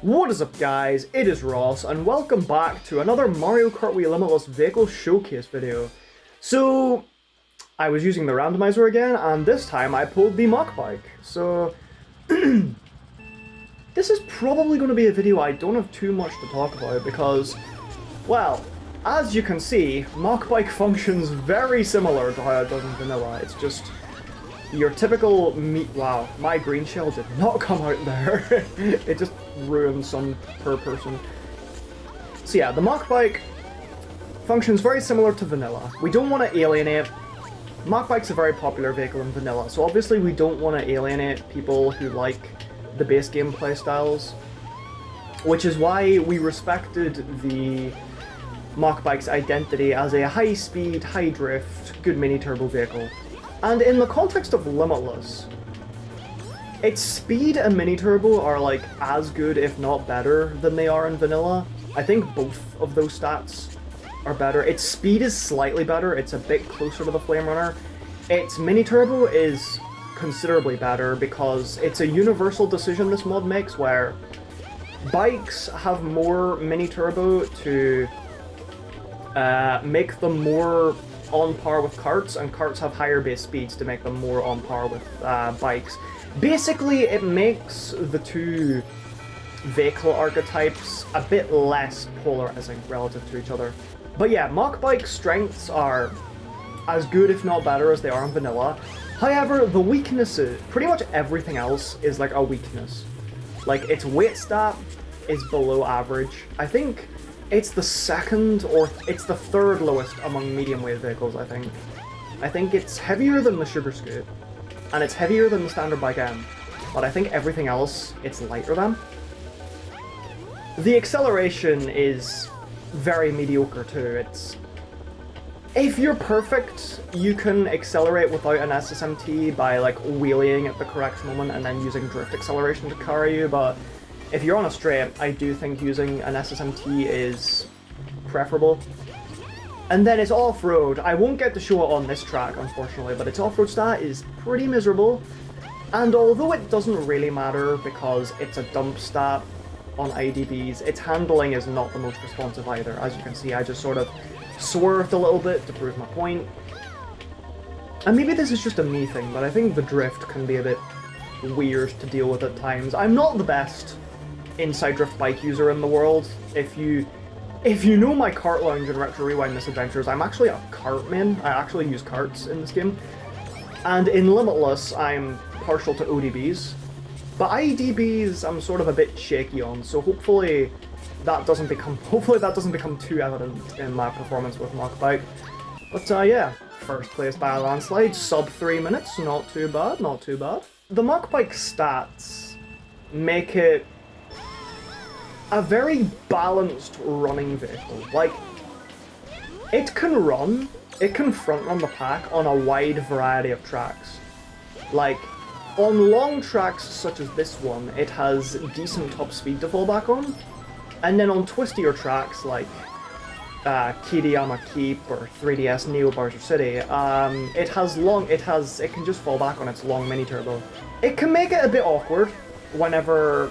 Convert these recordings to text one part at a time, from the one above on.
What is up guys, it is Ross, and welcome back to another Mario Kart Wii Limitless Vehicle Showcase video. So, I was using the randomizer again, and this time I pulled the MACH bike. So, this is probably going to be a video I don't have too much to talk about because, well, as you can see, MACH bike functions very similar to how it does in vanilla. It's just your typical wow, my green shell did not come out there. It just ruined some per person. So yeah, the MACH bike functions very similar to vanilla. We don't want to alienate. MACH bike's a very popular vehicle in vanilla, so obviously we don't want to alienate people who like the base game playstyles, which is why we respected the MACH bike's identity as a high-speed, high-drift, good mini-turbo vehicle. And in the context of Limitless, its speed and mini-turbo are like as good, if not better, than they are in vanilla. I think both of those stats are better. Its speed is slightly better, it's a bit closer to the Flame Runner. Its mini-turbo is considerably better because it's a universal decision this mod makes where bikes have more mini-turbo to make them more on par with carts, and carts have higher base speeds to make them more on par with bikes. Basically, it makes the two vehicle archetypes a bit less polarizing relative to each other. But yeah, MACH bike's strengths are as good, if not better, as they are in vanilla. However, the weaknesses, pretty much everything else is like a weakness. Like, its weight stat is below average. I think it's the second, or it's the third lowest among medium weight vehicles, I think. I think it's heavier than the Sugar Scoot, and it's heavier than the Standard Bike M, but I think everything else, it's lighter than. The acceleration is very mediocre too. It's... if you're perfect, you can accelerate without an SSMT by like wheeling at the correct moment and then using drift acceleration to carry you, but if you're on a straight, I do think using an SSMT is preferable. And then its off-road. I won't get to show it on this track, unfortunately, but its off-road stat is pretty miserable. And although it doesn't really matter because it's a dump stat on IDBs, its handling is not the most responsive either. As you can see, I just sort of swerved a little bit to prove my point. And maybe this is just a me thing, but I think the drift can be a bit weird to deal with at times. I'm not the best inside drift bike user in the world. If you know my Kart Lounge and Retro Rewind misadventures, I'm actually a kart main. I actually use karts in this game. And in Limitless, I'm partial to ODBs. But IDBs, I'm sort of a bit shaky on, so hopefully that doesn't become too evident in my performance with MACH bike. But yeah, first place by a landslide, sub 3 minutes, not too bad, not too bad. The MACH bike stats make it a very balanced running vehicle. Like, it can front run the pack on a wide variety of tracks. Like, on long tracks such as this one, it has decent top speed to fall back on. And then on twistier tracks like Kiriyama Keep or 3DS Neo Bowser City, it can just fall back on its long mini turbo. It can make it a bit awkward whenever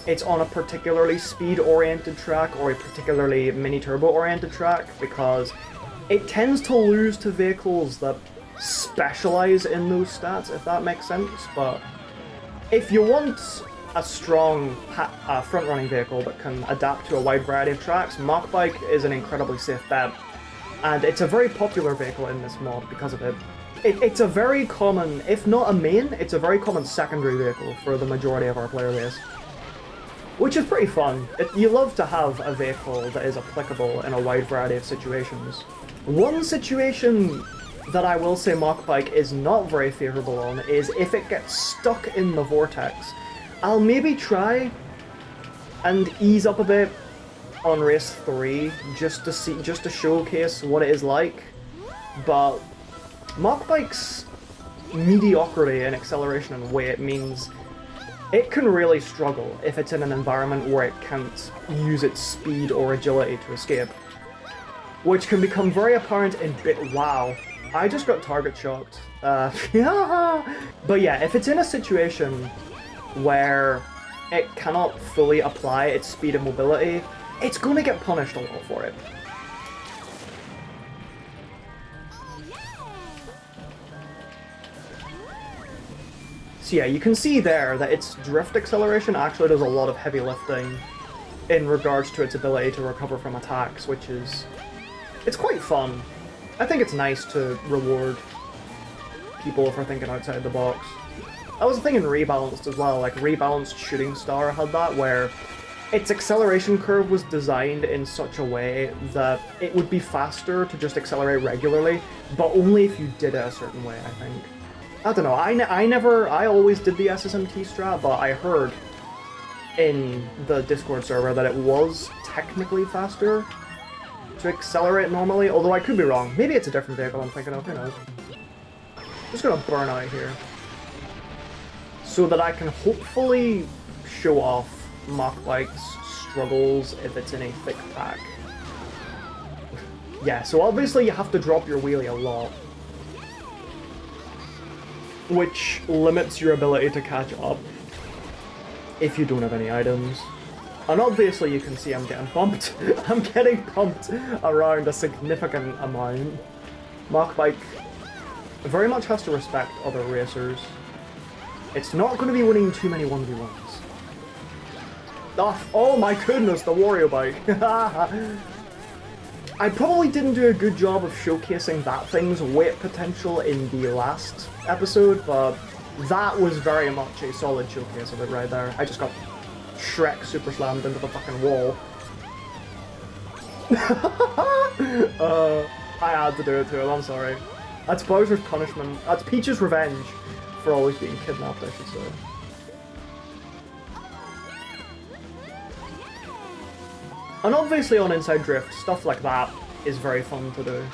it's on a particularly speed-oriented track or a particularly mini-turbo-oriented track, because it tends to lose to vehicles that specialize in those stats, if that makes sense. But if you want a strong front-running vehicle that can adapt to a wide variety of tracks, MACH bike is an incredibly safe bet. And it's a very popular vehicle in this mod because of it. It's a very common, if not a main, it's a very common secondary vehicle for the majority of our player base. Which is pretty fun. You love to have a vehicle that is applicable in a wide variety of situations. One situation that I will say MACH bike is not very favourable on is if it gets stuck in the vortex. I'll maybe try and ease up a bit on race 3 just to showcase what it is like, but MACH bike's mediocrity in acceleration and weight means it can really struggle if it's in an environment where it can't use its speed or agility to escape. Which can become very apparent in wow, I just got target shocked. But yeah, if it's in a situation where it cannot fully apply its speed and mobility, it's going to get punished a lot for it. So yeah, you can see there that its drift acceleration actually does a lot of heavy lifting in regards to its ability to recover from attacks, which is... it's quite fun. I think it's nice to reward people for thinking outside the box. That was a thing in Rebalanced as well, like Rebalanced Shooting Star had that, where its acceleration curve was designed in such a way that it would be faster to just accelerate regularly, but only if you did it a certain way, I think. I don't know, I always did the SSMT strat, but I heard in the Discord server that it was technically faster to accelerate normally, although I could be wrong. Maybe it's a different vehicle I'm thinking of, who knows. I'm just gonna burn out here, so that I can hopefully show off MACH Bike's struggles if it's in a thick pack. Yeah, so obviously you have to drop your wheelie a lot, which limits your ability to catch up if you don't have any items. And obviously you can see I'm getting bumped. I'm getting bumped around a significant amount. MACH Bike very much has to respect other racers. It's not going to be winning too many 1v1s. Oh my goodness, the Wario bike! I probably didn't do a good job of showcasing that thing's weight potential in the last episode, but that was very much a solid showcase of it right there. I just got Shrek super slammed into the fucking wall. I had to do it to him, I'm sorry. That's Bowser's punishment. That's Peach's revenge for always being kidnapped, I should say. And obviously on Inside Drift, stuff like that is very fun to do.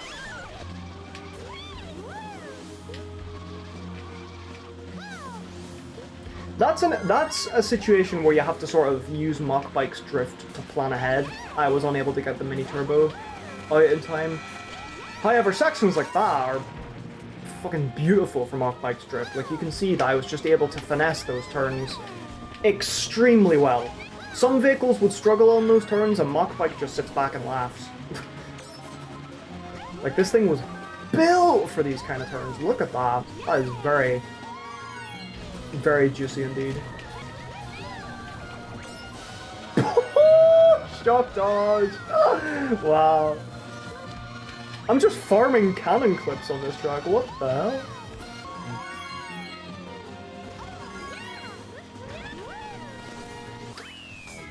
That's a situation where you have to sort of use MACH Bike's drift to plan ahead. I was unable to get the mini turbo out in time. However, sections like that are fucking beautiful for MACH Bike's drift. Like, you can see that I was just able to finesse those turns extremely well. Some vehicles would struggle on those turns, and MACH Bike just sits back and laughs. Like, this thing was built for these kind of turns. Look at that. That is very, very juicy indeed. Shock dodge! Wow. I'm just farming cannon clips on this track. What the hell?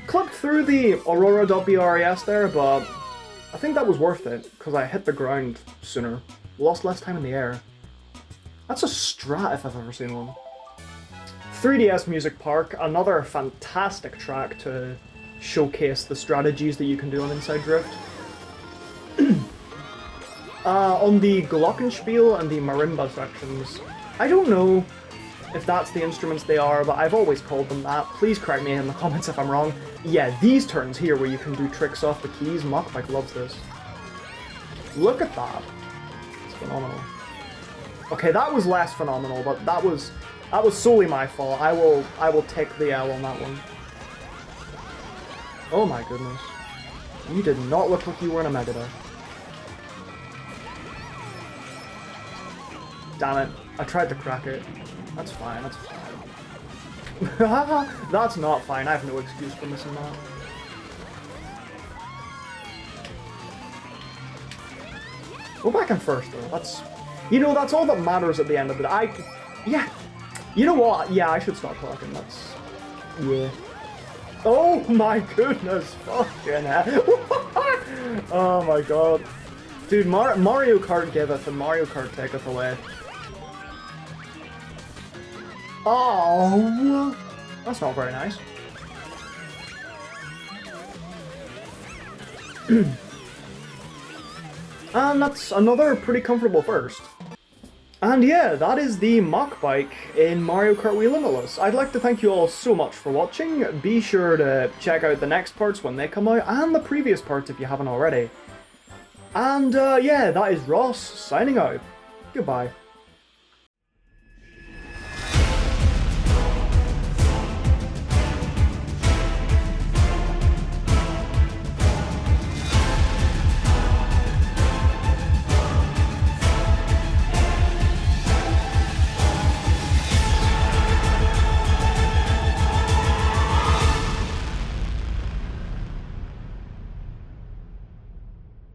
Clipped through the Aurora.BRES there, but I think that was worth it, because I hit the ground sooner. Lost less time in the air. That's a strat if I've ever seen one. 3DS Music Park, another fantastic track to showcase the strategies that you can do on Inside Drift. On the Glockenspiel and the Marimba sections, I don't know if that's the instruments they are, but I've always called them that. Please correct me in the comments if I'm wrong. Yeah, these turns here where you can do tricks off the keys, MACH Bike loves this. Look at that. It's phenomenal. Okay, that was less phenomenal, but that was solely my fault. I will take the L on that one. Oh my goodness. You did not look like you were in a Mega there. Damn it. I tried to crack it. That's fine, that's fine. That's not fine, I have no excuse for missing that. Go back in first though, that's... You know, that's all that matters at the end of the day. Yeah. You know what? Yeah, I should stop talking, that's... Yeah. Oh my goodness, fucking hell. Oh my god. Dude, Mario Kart giveth and Mario Kart taketh away. Oh, that's not very nice. And that's another pretty comfortable first. And yeah, that is the MACH Bike in Mario Kart Wii Limitless. I'd like to thank you all so much for watching. Be sure to check out the next parts when they come out, and the previous parts if you haven't already. And yeah, that is Ross signing out. Goodbye.